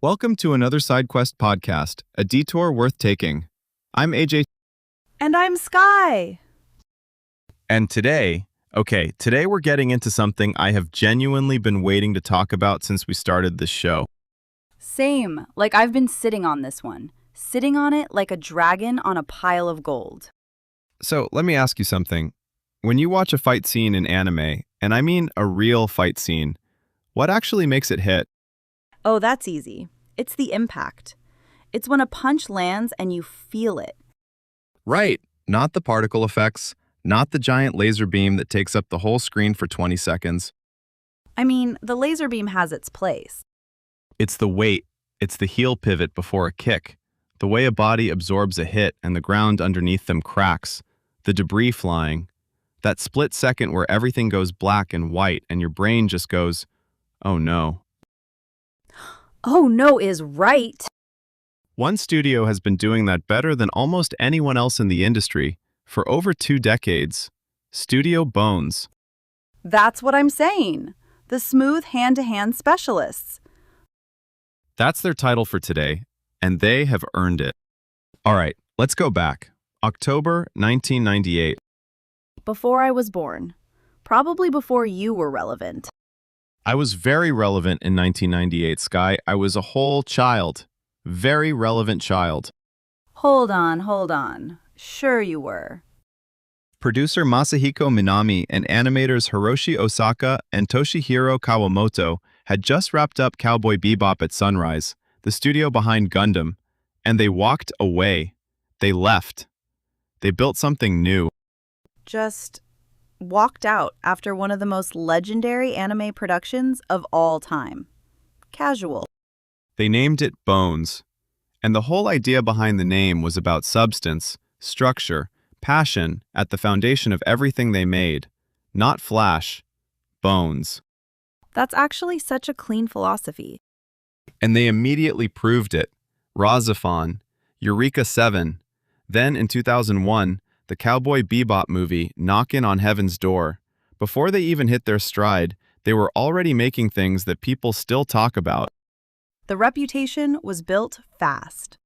Welcome to another SideQuest podcast, a detour worth taking. I'm AJ. And I'm Sky. And today we're getting into something I have genuinely been waiting to talk about since we started this show. Same. Like I've been sitting on this one. Sitting on it like a dragon on a pile of gold. So let me ask you something. When you watch a fight scene in anime, and I mean a real fight scene, what actually makes it hit? Oh, that's easy. It's the impact. It's when a punch lands and you feel it. Right. Not the particle effects, not the giant laser beam that takes up the whole screen for 20 seconds. I mean, the laser beam has its place. It's the weight. It's the heel pivot before a kick. The way a body absorbs a hit and the ground underneath them cracks. The debris flying. That split second where everything goes black and white and your brain just goes, oh no. Oh no is right. One studio has been doing that better than almost anyone else in the industry for over 2 decades. Studio Bones. That's what I'm saying. The smooth hand-to-hand specialists. That's their title for today, and they have earned it. All right, let's go back. October 1998. Before I was born. Probably before you were relevant. I was very relevant in 1998, Sky. I was a whole child. Very relevant child. Hold on. Sure you were. Producer Masahiko Minami and animators Hiroshi Osaka and Toshihiro Kawamoto had just wrapped up Cowboy Bebop at Sunrise, the studio behind Gundam, and they walked away. They left. They built something new. Just walked out after one of the most legendary anime productions of all time. Casual. They named it Bones, and the whole idea behind the name was about substance, structure, passion at the foundation of everything they made. Not flash. Bones. That's actually such a clean philosophy. And they immediately proved it. Razafon, Eureka 7. Then in 2001, the Cowboy Bebop movie, Knockin' on Heaven's Door. Before they even hit their stride, they were already making things that people still talk about. The reputation was built fast.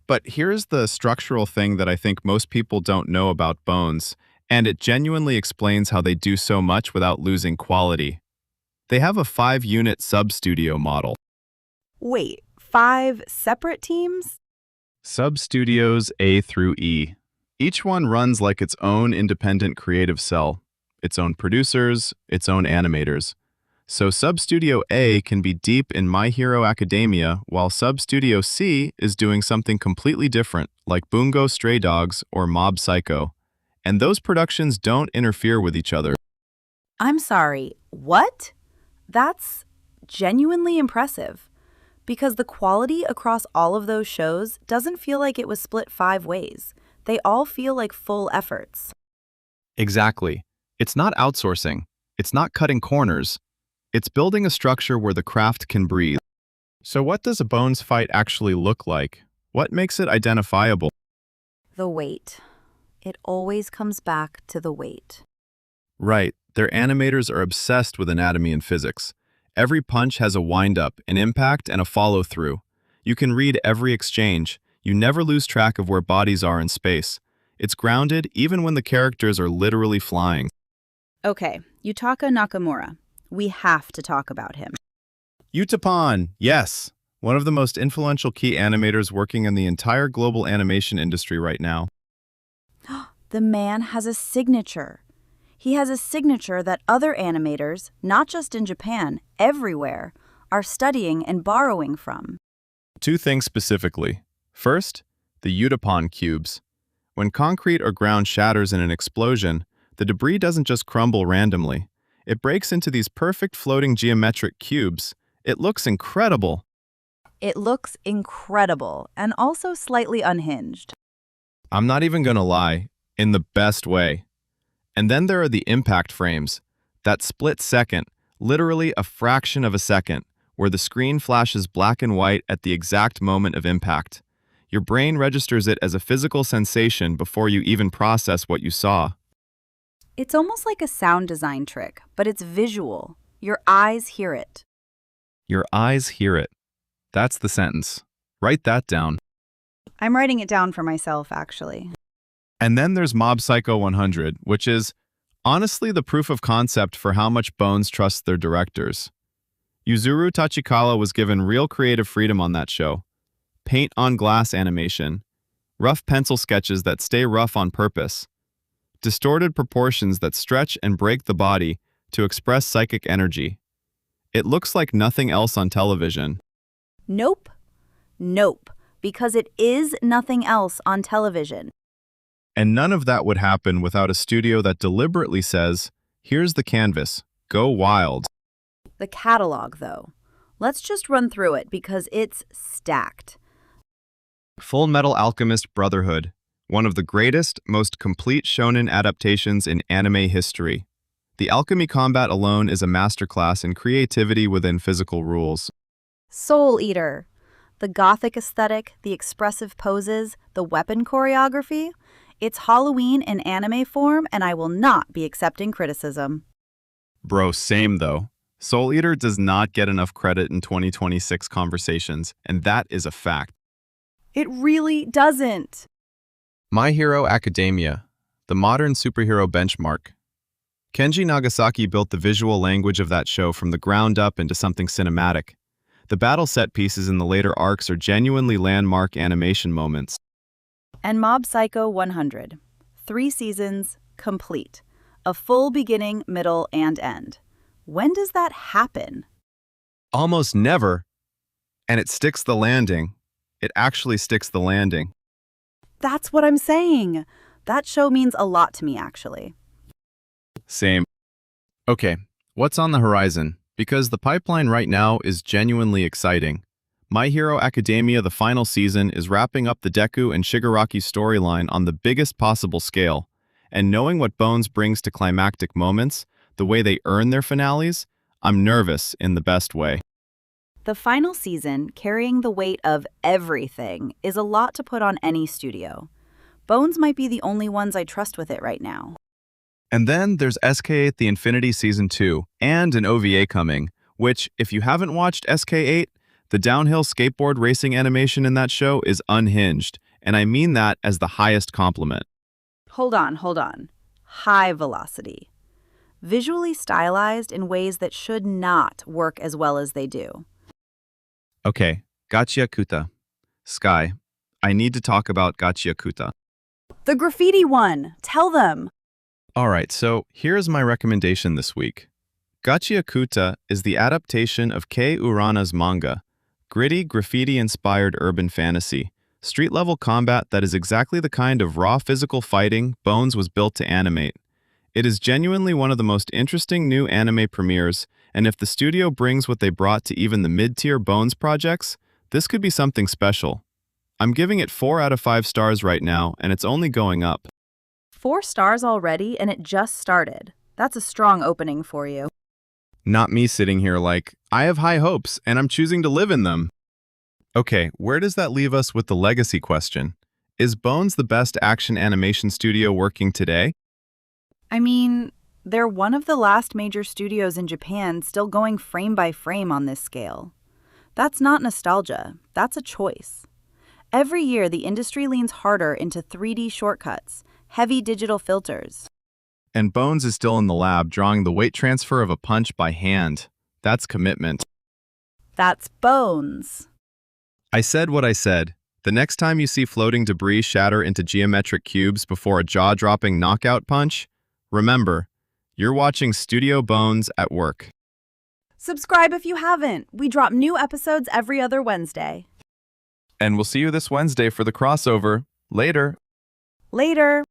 But here's the structural thing that I think most people don't know about Bones, and it genuinely explains how they do so much without losing quality. They have a 5-unit sub-studio model. Wait, 5 separate teams? Sub-studios A through E. Each one runs like its own independent creative cell, its own producers, its own animators. So Sub-Studio A can be deep in My Hero Academia, while Sub-Studio C is doing something completely different, like Bungo Stray Dogs or Mob Psycho. And those productions don't interfere with each other. I'm sorry, what? That's genuinely impressive. Because the quality across all of those shows doesn't feel like it was split 5 ways. They all feel like full efforts. Exactly. It's not outsourcing. It's not cutting corners. It's building a structure where the craft can breathe. So what does a Bones fight actually look like? What makes it identifiable? The weight. It always comes back to the weight. Right. Their animators are obsessed with anatomy and physics. Every punch has a wind-up, an impact, and a follow-through. You can read every exchange. You never lose track of where bodies are in space. It's grounded even when the characters are literally flying. Okay, Yutaka Nakamura. We have to talk about him. Yutapon, yes. One of the most influential key animators working in the entire global animation industry right now. The man has a signature. He has a signature that other animators, not just in Japan, everywhere, are studying and borrowing from. 2 things specifically. First, the Yutapon cubes. When concrete or ground shatters in an explosion, the debris doesn't just crumble randomly. It breaks into these perfect floating geometric cubes. It looks incredible. It looks incredible and also slightly unhinged. I'm not even gonna lie, in the best way. And then there are the impact frames. That split second, literally a fraction of a second, where the screen flashes black and white at the exact moment of impact. Your brain registers it as a physical sensation before you even process what you saw. It's almost like a sound design trick, but it's visual. Your eyes hear it. Your eyes hear it. That's the sentence. Write that down. I'm writing it down for myself, actually. And then there's Mob Psycho 100, which is honestly the proof of concept for how much Bones trusts their directors. Yuzuru Tachikawa was given real creative freedom on that show. Paint on glass animation, rough pencil sketches that stay rough on purpose, distorted proportions that stretch and break the body to express psychic energy. It looks like nothing else on television. Nope. Nope. Because it is nothing else on television. And none of that would happen without a studio that deliberately says, here's the canvas, go wild. The catalog, though. Let's just run through it because it's stacked. Fullmetal Alchemist Brotherhood, one of the greatest, most complete shonen adaptations in anime history. The alchemy combat alone is a masterclass in creativity within physical rules. Soul Eater. The gothic aesthetic, the expressive poses, the weapon choreography. It's Halloween in anime form, and I will not be accepting criticism. Bro, same though. Soul Eater does not get enough credit in 2026 conversations, and that is a fact. It really doesn't. My Hero Academia, the modern superhero benchmark. Kenji Nagasaki built the visual language of that show from the ground up into something cinematic. The battle set pieces in the later arcs are genuinely landmark animation moments. And Mob Psycho 100. 3 seasons, complete. A full beginning, middle, and end. When does that happen? Almost never. And it sticks the landing. It actually sticks the landing. That's what I'm saying. That show means a lot to me, actually. Same. Okay, what's on the horizon? Because the pipeline right now is genuinely exciting. My Hero Academia, the final season, is wrapping up the Deku and Shigaraki storyline on the biggest possible scale. And knowing what Bones brings to climactic moments, the way they earn their finales, I'm nervous in the best way. The final season, carrying the weight of everything, is a lot to put on any studio. Bones might be the only ones I trust with it right now. And then there's SK8 The Infinity Season 2, and an OVA coming, which, if you haven't watched SK8, the downhill skateboard racing animation in that show is unhinged, and I mean that as the highest compliment. Hold on. High velocity. Visually stylized in ways that should not work as well as they do. Okay, Gachiakuta. Sky, I need to talk about Gachiakuta. The graffiti one! Tell them! Alright, so here's my recommendation this week. Gachiakuta is the adaptation of Kei Urana's manga, gritty, graffiti-inspired urban fantasy, street-level combat that is exactly the kind of raw physical fighting Bones was built to animate. It is genuinely one of the most interesting new anime premieres, and if the studio brings what they brought to even the mid-tier Bones projects, this could be something special. I'm giving it 4 out of 5 stars right now, and it's only going up. 4 stars already, and it just started. That's a strong opening for you. Not me sitting here like, I have high hopes, and I'm choosing to live in them. Okay, where does that leave us with the legacy question? Is Bones the best action animation studio working today? I mean, they're one of the last major studios in Japan still going frame by frame on this scale. That's not nostalgia, that's a choice. Every year, the industry leans harder into 3D shortcuts, heavy digital filters. And Bones is still in the lab drawing the weight transfer of a punch by hand. That's commitment. That's Bones. I said what I said. The next time you see floating debris shatter into geometric cubes before a jaw-dropping knockout punch, remember, you're watching Studio Bones at work. Subscribe if you haven't. We drop new episodes every other Wednesday. And we'll see you this Wednesday for the crossover. Later. Later.